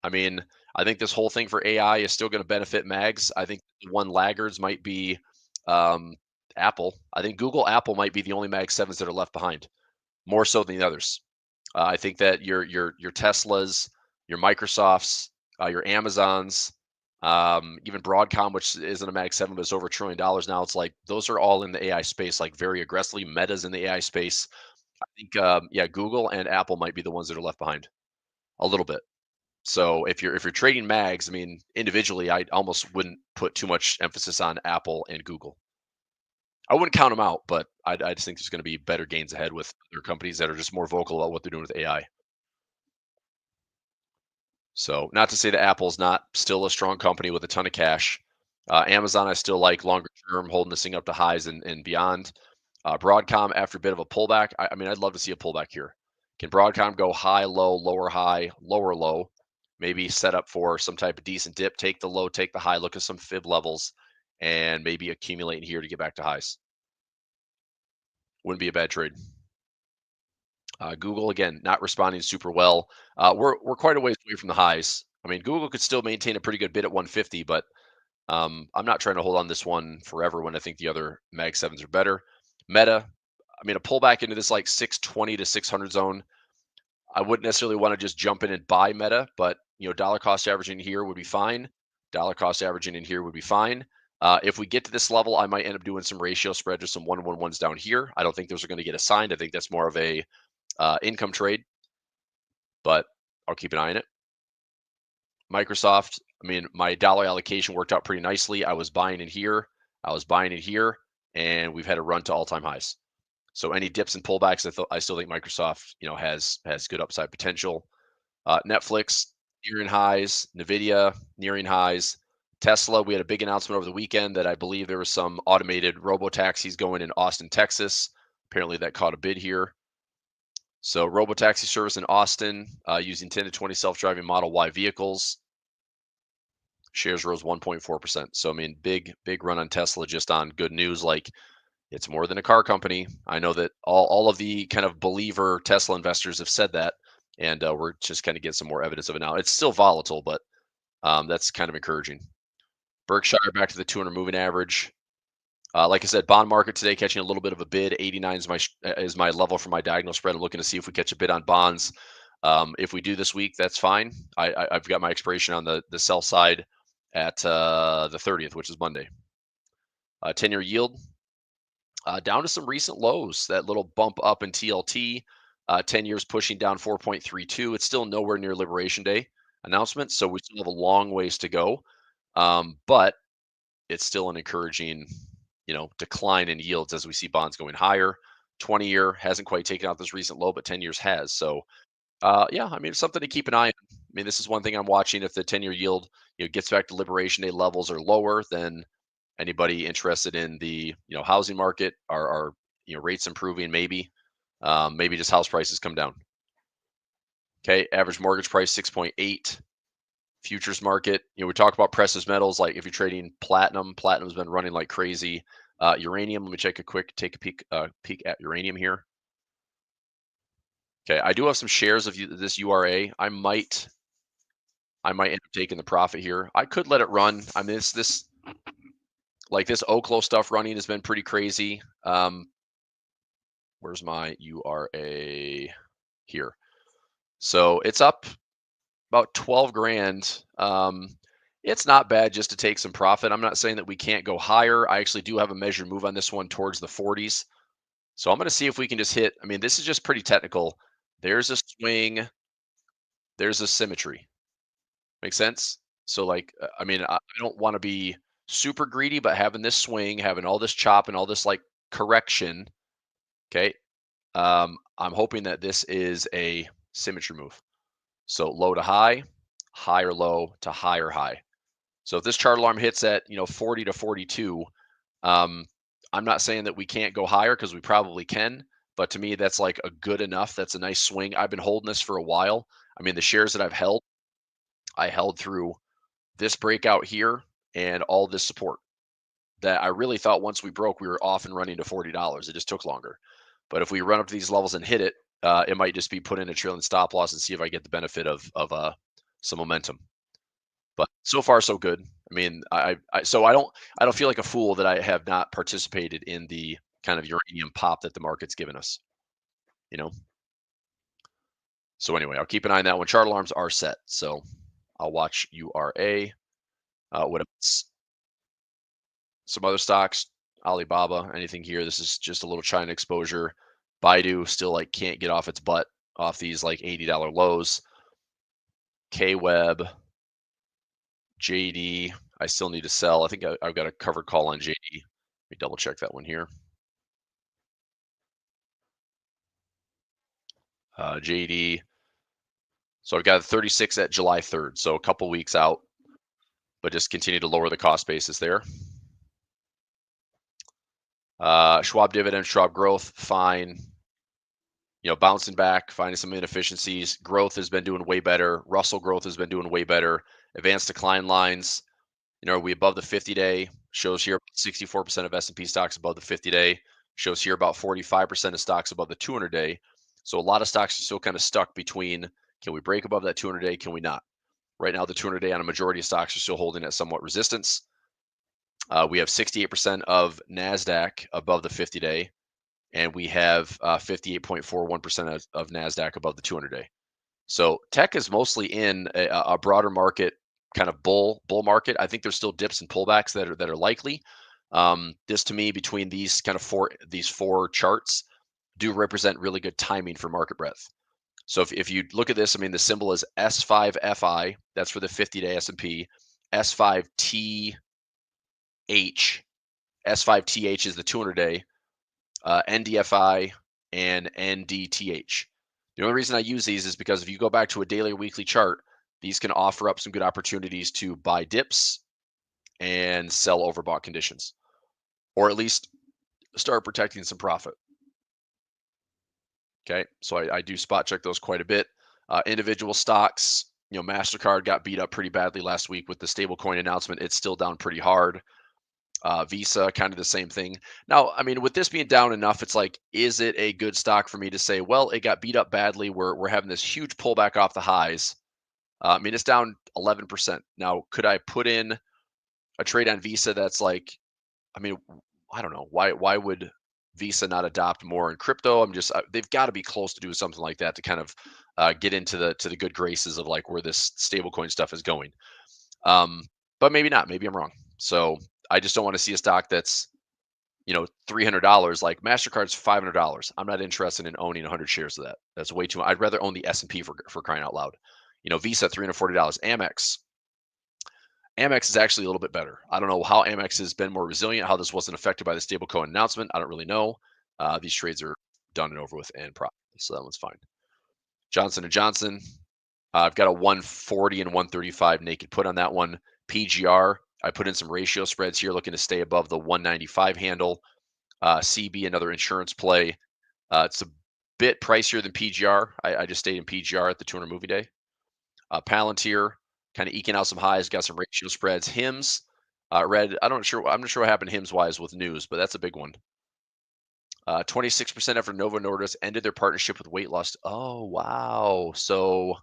I mean, I think this whole thing for AI is still going to benefit MAGs. I think the one laggards might be Apple. I think Google, Apple might be the only MAG 7s that are left behind, more so than the others. I think that your Teslas, your Microsofts, your Amazons, even Broadcom, which isn't a Mag 7, but it's over $1 trillion now. It's like those are all in the AI space, like very aggressively. Meta's in the AI space. I think, Google and Apple might be the ones that are left behind a little bit. So if you're trading mags, I mean, individually, I almost wouldn't put too much emphasis on Apple and Google. I wouldn't count them out, but I just think there's going to be better gains ahead with other companies that are just more vocal about what they're doing with AI. So not to say that Apple's not still a strong company with a ton of cash. Amazon, I still like longer term, holding this thing up to highs and beyond. Broadcom, after a bit of a pullback, I mean, I'd love to see a pullback here. Can Broadcom go high, low, lower, high, lower, low? Maybe set up for some type of decent dip, take the low, take the high, look at some fib levels, and maybe accumulate in here to get back to highs. Wouldn't be a bad trade. Google, again, not responding super well. We're quite a ways away from the highs. I mean, Google could still maintain a pretty good bid at 150, but I'm not trying to hold on this one forever when I think the other Mag 7s are better. Meta, I mean, a pullback into this like 620 to 600 zone. I wouldn't necessarily want to just jump in and buy Meta, but dollar cost averaging here would be fine. Dollar cost averaging in here would be fine. If we get to this level, I might end up doing some ratio spread or some 1-1-1s down here. I don't think those are going to get assigned. I think that's more of a income trade, but I'll keep an eye on it. Microsoft, I mean, my dollar allocation worked out pretty nicely. I was buying in here, I was buying it here, and we've had a run to all-time highs. So any dips and pullbacks, I still think Microsoft, has good upside potential. Netflix nearing highs, Nvidia nearing highs. Tesla, we had a big announcement over the weekend that I believe there was some automated robo-taxis going in Austin, Texas. Apparently that caught a bid here. So robo-taxi service in Austin using 10 to 20 self-driving Model Y vehicles. Shares rose 1.4%. So, I mean, big run on Tesla just on good news. Like, it's more than a car company. I know that all of the kind of believer Tesla investors have said that, and we're just kind of getting some more evidence of it now. It's still volatile, but that's kind of encouraging. Berkshire back to the 200 moving average. Like I said, bond market today catching a little bit of a bid. 89 is my level for my diagonal spread. I'm looking to see if we catch a bid on bonds. If we do this week, that's fine. I've got my expiration on the sell side at the 30th, which is Monday. 10-year yield down to some recent lows. That little bump up in TLT. 10 years pushing down 4.32. It's still nowhere near Liberation Day announcement, so we still have a long ways to go. But it's still an encouraging decline in yields as we see bonds going higher. 20-year hasn't quite taken out this recent low, but 10 years has. So, yeah, I mean, it's something to keep an eye on. I mean, this is one thing I'm watching. If the 10-year yield gets back to Liberation Day levels or lower, then anybody interested in the housing market are rates improving, maybe just house prices come down. Okay, average mortgage price 6.8. Futures market, we talk about precious metals. Like if you're trading platinum's been running like crazy. Uranium, let me take a peek at uranium here. Okay, I do have some shares of this URA. I might end up taking the profit here. I could let it run. I mean, this Oklo stuff running has been pretty crazy. Where's my URA here? So it's up about 12 grand. It's not bad just to take some profit. I'm not saying that we can't go higher. I actually do have a measured move on this one towards the 40s. So I'm going to see if we can just hit. I mean, this is just pretty technical. There's a swing. There's a symmetry. Make sense? So like, I mean, I don't want to be super greedy, but having this swing, having all this chop and all this like correction. Okay. I'm hoping that this is a symmetry move. So low to high, high or low to high or high. So if this chart alarm hits at 40 to 42, um, I'm not saying that we can't go higher because we probably can, but to me that's like a good enough. That's a nice swing. I've been holding this for a while. I mean, the shares that I've held, I held through this breakout here and all this support. That I really thought once we broke, we were off and running to $40. It just took longer. But if we run up to these levels and hit it, it might just be put in a trailing stop loss and see if I get the benefit of some momentum. But so far so good. I mean, so I don't feel like a fool that I have not participated in the kind of uranium pop that the market's given us. You know. So anyway, I'll keep an eye on that when chart alarms are set. So I'll watch URA. What else? Some other stocks, Alibaba, anything here. This is just a little China exposure. Baidu still like can't get off its butt off these like $80 lows. KWeb, JD, I still need to sell. I think I've got a covered call on JD. Let me double check that one here. JD. So I've got 36 at July 3rd. So a couple weeks out, but just continue to lower the cost basis there. Schwab dividend, Schwab growth, fine. Bouncing back, finding some inefficiencies. Growth has been doing way better. Russell growth has been doing way better. Advanced decline lines, are we above the 50-day? Shows here 64% of S&P stocks above the 50-day. Shows here about 45% of stocks above the 200-day. So a lot of stocks are still kind of stuck between, can we break above that 200-day? Can we not? Right now, the 200-day on a majority of stocks are still holding at somewhat resistance. We have 68% of NASDAQ above the 50-day, and we have 58.41% of NASDAQ above the 200-day. So tech is mostly in a broader market, kind of bull market. I think there's still dips and pullbacks that are likely. This to me, between these kind of four charts, do represent really good timing for market breadth. So if you look at this, I mean, the symbol is S5FI. That's for the 50-day S&P. S5TH. S5TH is the 200-day. NDFI and NDTH. The only reason I use these is because if you go back to a daily or weekly chart, these can offer up some good opportunities to buy dips and sell overbought conditions, or at least start protecting some profit. Okay, so I do spot check those quite a bit. Individual stocks, MasterCard got beat up pretty badly last week with the stablecoin announcement. It's still down pretty hard. Visa, kind of the same thing. Now, I mean, with this being down enough, it's like, is it a good stock for me to say, well, it got beat up badly. We're having this huge pullback off the highs. I mean, it's down 11%. Now, could I put in a trade on Visa that's like, I mean, I don't know. Why would Visa not adopt more in crypto? They've got to be close to doing something like that to kind of get into the good graces of like where this stablecoin stuff is going. But maybe not. Maybe I'm wrong. So I just don't want to see a stock that's, $300. Like MasterCard's $500. I'm not interested in owning 100 shares of that. That's way too much. I'd rather own the S&P for crying out loud. Visa, $340. Amex is actually a little bit better. I don't know how Amex has been more resilient, how this wasn't affected by the stablecoin announcement. I don't really know. These trades are done and over with and profitable, so that one's fine. Johnson & Johnson, I've got a 140 and 135 naked put on that one. PGR, I put in some ratio spreads here, looking to stay above the 195 handle. CB, another insurance play. It's a bit pricier than PGR. I just stayed in PGR at the 200 movie day. Palantir, kind of eking out some highs, got some ratio spreads. HIMS, I'm not sure what happened HIMS wise with news, but that's a big one. 26% after Novo Nordisk ended their partnership with weight loss. Oh, wow. So,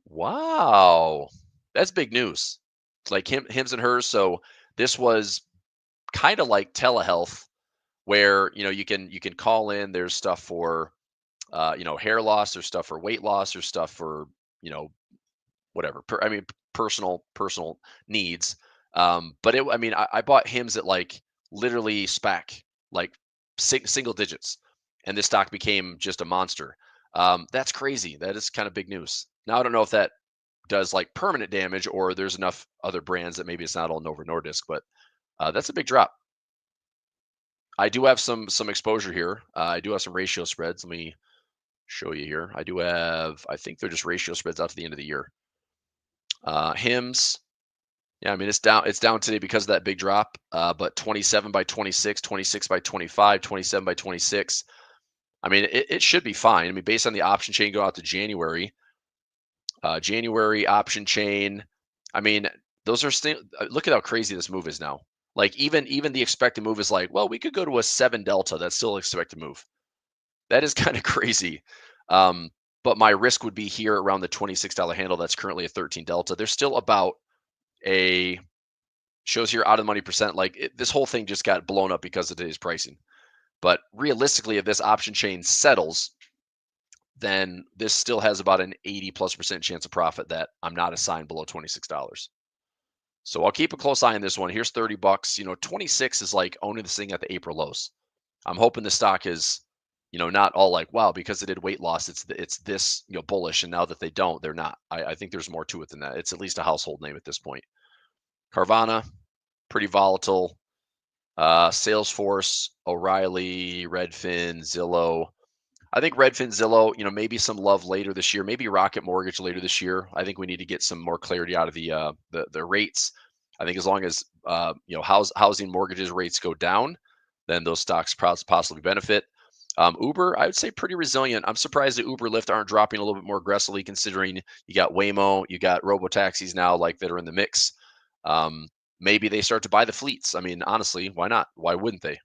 wow. That's big news. It's like HIMS and hers. So this was kind of like telehealth where, you can call in, there's stuff for, hair loss, there's stuff for weight loss, there's stuff for, whatever. Personal needs. But I bought HIMS at like literally SPAC, like single digits, and this stock became just a monster. That's crazy. That is kind of big news. Now I don't know if that does like permanent damage, or there's enough other brands that maybe it's not all Novo Nordisk, but that's a big drop. I do have some exposure here. I do have some ratio spreads. Let me show you here. I do have, I think they're just ratio spreads out to the end of the year. HIMS, yeah, I mean, it's down today because of that big drop, but 27 by 26, 26 by 25, 27 by 26. I mean, it should be fine. I mean, based on the option chain go out to January, January option chain, I mean, those are still, look at how crazy this move is now. Like even the expected move is like, well, we could go to a 7 delta. That's still expected move. That is kind of crazy. But my risk would be here around the $26 handle. That's currently a 13 delta. There's still about a, shows here out of the money percent. Like this whole thing just got blown up because of today's pricing. But realistically, if this option chain settles, then this still has about an 80+% chance of profit that I'm not assigned below $26. So I'll keep a close eye on this one. Here's 30 bucks. 26 is like owning this thing at the April lows. I'm hoping the stock is, not all like, wow, because it did weight loss, it's this, bullish. And now that they don't, they're not. I think there's more to it than that. It's at least a household name at this point. Carvana, pretty volatile. Salesforce, O'Reilly, Redfin, Zillow. I think Redfin, Zillow, maybe some love later this year, maybe Rocket Mortgage later this year. I think we need to get some more clarity out of the rates. I think as long as housing mortgages rates go down, then those stocks possibly benefit. Uber, I would say pretty resilient. I'm surprised that Uber, Lyft aren't dropping a little bit more aggressively, considering you got Waymo, you got robo-taxis now, like that are in the mix. Maybe they start to buy the fleets. I mean, honestly, why not? Why wouldn't they?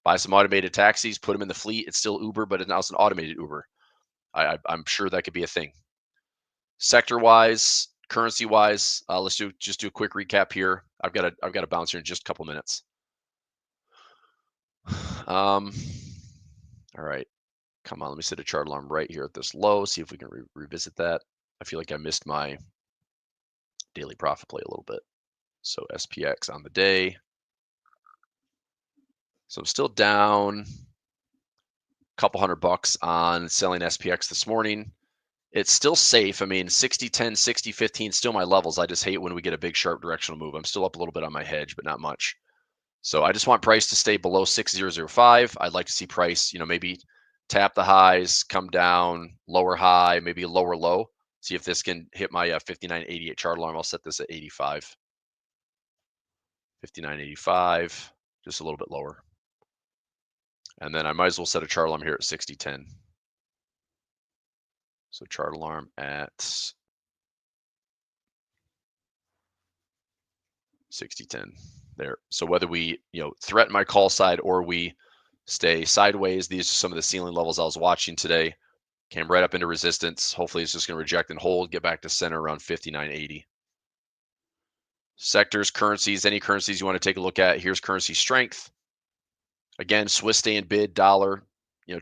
Buy some automated taxis, put them in the fleet. It's still Uber, but now it's an automated Uber. I'm sure that could be a thing. Sector-wise, currency-wise, let's just do a quick recap here. I've got to bounce here in just a couple minutes. All right, come on. Let me set a chart alarm right here at this low. See if we can revisit that. I feel like I missed my daily profit play a little bit. So SPX on the day. So I'm still down a couple $100 on selling SPX this morning. It's still safe. I mean, 60, 10, 60, 15, still my levels. I just hate when we get a big sharp directional move. I'm still up a little bit on my hedge, but not much. So I just want price to stay below 6005. I'd like to see price, maybe tap the highs, come down, lower high, maybe a lower low. See if this can hit my 5988 chart alarm. I'll set this at 85. 5985, just a little bit lower. And then I might as well set a chart alarm here at 6010. So chart alarm at 6010 there. So whether we, threaten my call side or we stay sideways, these are some of the ceiling levels I was watching today. Came right up into resistance. Hopefully it's just going to reject and hold, get back to center around 5980. Sectors, currencies, any currencies you want to take a look at. Here's currency strength. Again, Swiss staying bid, dollar,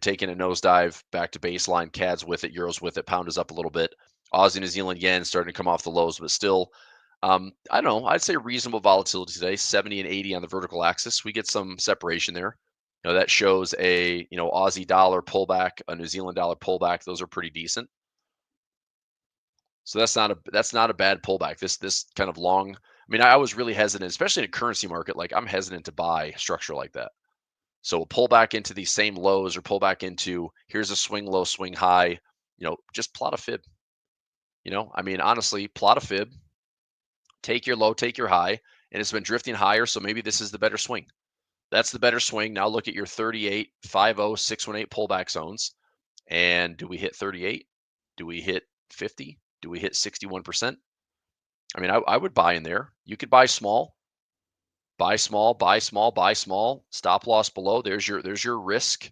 taking a nosedive back to baseline. CAD's with it, Euros with it, pound is up a little bit. Aussie, New Zealand yen starting to come off the lows, but still, I don't know, I'd say reasonable volatility today, 70 and 80 on the vertical axis. We get some separation there. That shows a, Aussie dollar pullback, a New Zealand dollar pullback. Those are pretty decent. So that's not a bad pullback. This kind of long, I mean, I was really hesitant, especially in a currency market. Like I'm hesitant to buy structure like that. So we'll pull back into these same lows or pull back into, here's a swing low, swing high, just plot a fib. I mean, honestly, plot a fib, take your low, take your high, and it's been drifting higher. So maybe this is the better swing. That's the better swing. Now look at your 38, 50, 618 pullback zones. And do we hit 38? Do we hit 50? Do we hit 61%? I mean, I would buy in there. You could buy small. Buy small, buy small, buy small, stop loss below. There's your risk.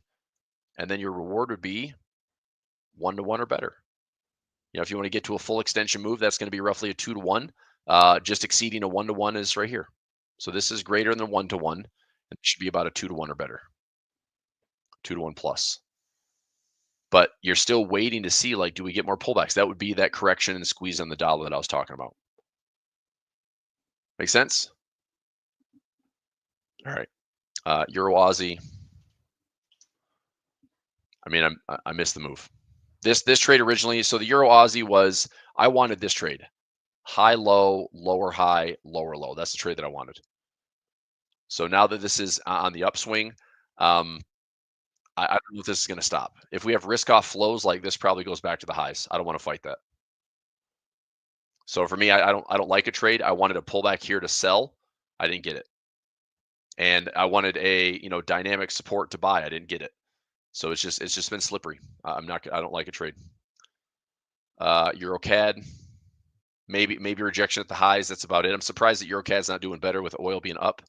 And then your reward would be 1-to-1 or better. If you want to get to a full extension move, that's going to be roughly a 2-to-1. Just exceeding a 1-to-1 is right here. So this is greater than 1-to-1. It should be about a 2-to-1 or better. 2-to-1 plus. But you're still waiting to see, like, do we get more pullbacks? That would be that correction and squeeze on the dollar that I was talking about. Make sense? All right. Euro Aussie. I mean, I missed the move. This trade originally, so the Euro Aussie was, I wanted this trade. High, low, lower, high, lower, low. That's the trade that I wanted. So now that this is on the upswing, I don't know if this is going to stop. If we have risk off flows, like this probably goes back to the highs. I don't want to fight that. So for me, I don't like a trade. I wanted a pullback here to sell. I didn't get it. And I wanted a dynamic support to buy. I didn't get it. So it's just been slippery. I don't like a trade. Euro CAD, maybe rejection at the highs. That's about it. I'm surprised that Euro CAD's not doing better with oil being up.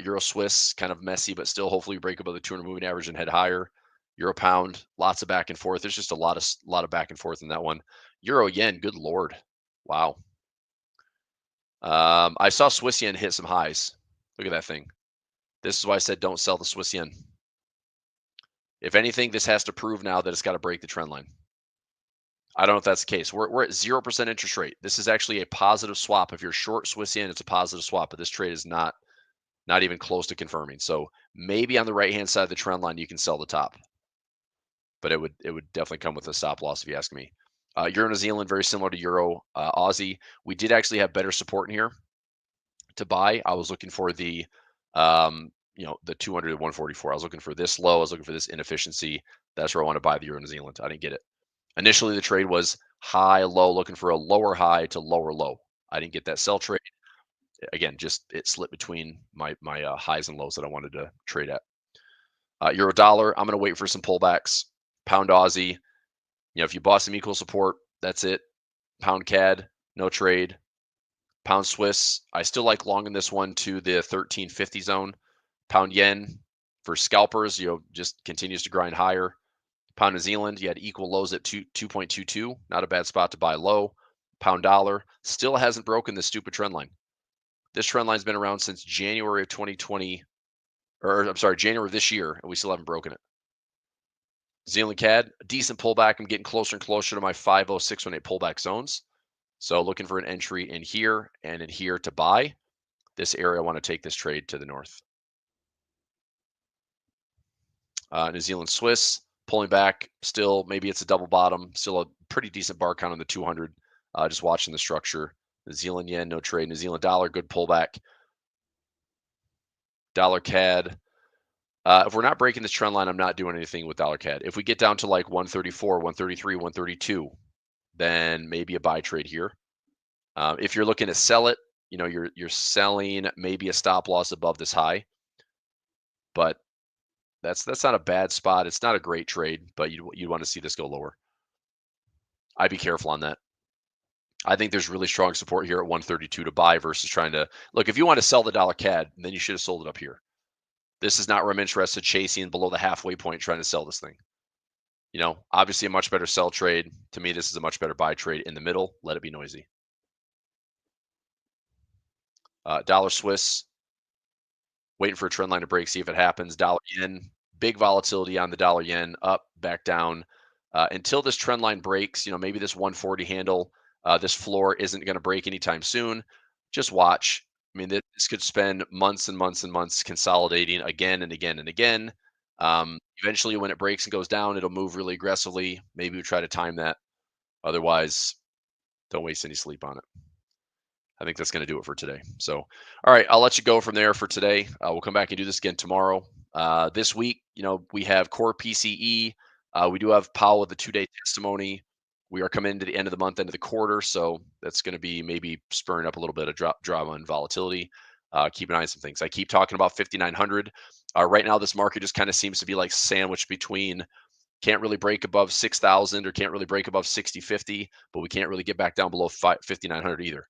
Euro Swiss, kind of messy, but still hopefully break above the 200 moving average and head higher. Euro Pound, lots of back and forth. There's just a lot of back and forth in that one. Euro Yen, good Lord. Wow. I saw Swiss Yen hit some highs. Look at that thing. This is why I said don't sell the Swiss Yen. If anything, this has to prove now that it's got to break the trend line. I don't know if that's the case. We're at 0% interest rate. This is actually a positive swap. If you're short Swiss Yen, it's a positive swap, but this trade is not even close to confirming. So maybe on the right-hand side of the trend line, you can sell the top, but it would definitely come with a stop loss if you ask me. Euro New Zealand, very similar to Euro Aussie. We did actually have better support in here to buy. I was looking for the the 200 to 144. I was looking for this low. I was looking for this inefficiency. That's where I want to buy the Euro New Zealand. I didn't get it. Initially, the trade was high, low, looking for a lower high to lower low. I didn't get that sell trade. Again, just it slipped between my highs and lows that I wanted to trade at. Euro dollar, I'm going to wait for some pullbacks. Pound Aussie, if you bought some equal support, that's it. Pound CAD, no trade. Pound Swiss, I still like long in this one to the 1350 zone. Pound Yen for scalpers, just continues to grind higher. Pound New Zealand, you had equal lows at 2.22. Not a bad spot to buy low. Pound dollar still hasn't broken this stupid trend line. This trend line's been around since January of 2020, or I'm sorry, January of this year, and we still haven't broken it. Zealand CAD, a decent pullback. I'm getting closer and closer to my 50618 pullback zones. So looking for an entry in here and in here to buy. This area, I want to take this trade to the north. New Zealand Swiss, pulling back still. Maybe it's a double bottom. Still a pretty decent bar count on the 200. Just watching the structure. New Zealand Yen, no trade. New Zealand dollar, good pullback. Dollar CAD. If we're not breaking this trend line, I'm not doing anything with dollar CAD. If we get down to like 134, 133, 132, then maybe a buy trade here. If you're looking to sell it, you're selling maybe a stop loss above this high. But that's not a bad spot. It's not a great trade, but you'd want to see this go lower. I'd be careful on that. I think there's really strong support here at 132 to buy versus trying to look. If you want to sell the dollar CAD, then you should have sold it up here. This is not where I'm interested chasing below the halfway point trying to sell this thing. Obviously a much better sell trade. To me, this is a much better buy trade in the middle. Let it be noisy. Dollar Swiss, waiting for a trend line to break, see if it happens. Dollar Yen, big volatility on the dollar yen, up, back down. Until this trend line breaks, maybe this 140 handle, this floor isn't going to break anytime soon. Just watch. I mean, this could spend months and months and months consolidating again and again and again. Eventually, when it breaks and goes down, it'll move really aggressively. Maybe we try to time that. Otherwise, don't waste any sleep on it. I think that's going to do it for today. So, all right, I'll let you go from there for today. We'll come back and do this again tomorrow. This week, we have core PCE. We do have Powell with the 2-day testimony. We are coming into the end of the month, end of the quarter. So that's going to be maybe spurring up a little bit of drama and volatility. Keep an eye on some things. I keep talking about 5,900. Right now, this market just kind of seems to be like sandwiched between can't really break above 6,000 or can't really break above 60.50, but we can't really get back down below 5,900 either.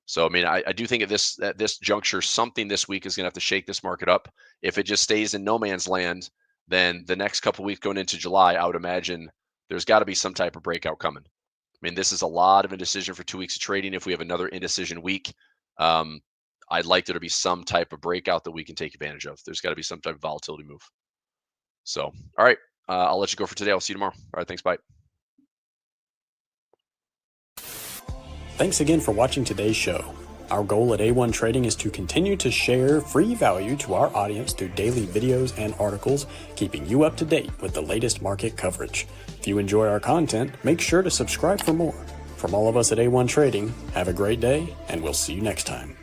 So, I mean, I do think at this juncture, something this week is going to have to shake this market up. If it just stays in no man's land, then the next couple of weeks going into July, I would imagine there's got to be some type of breakout coming. I mean, this is a lot of indecision for 2 weeks of trading. If we have another indecision week, I'd like there to be some type of breakout that we can take advantage of. There's got to be some type of volatility move. So, all right, I'll let you go for today. I'll see you tomorrow. All right, thanks. Bye. Thanks again for watching today's show. Our goal at A1 Trading is to continue to share free value to our audience through daily videos and articles, keeping you up to date with the latest market coverage. If you enjoy our content, make sure to subscribe for more. From all of us at A1 Trading, have a great day, and we'll see you next time.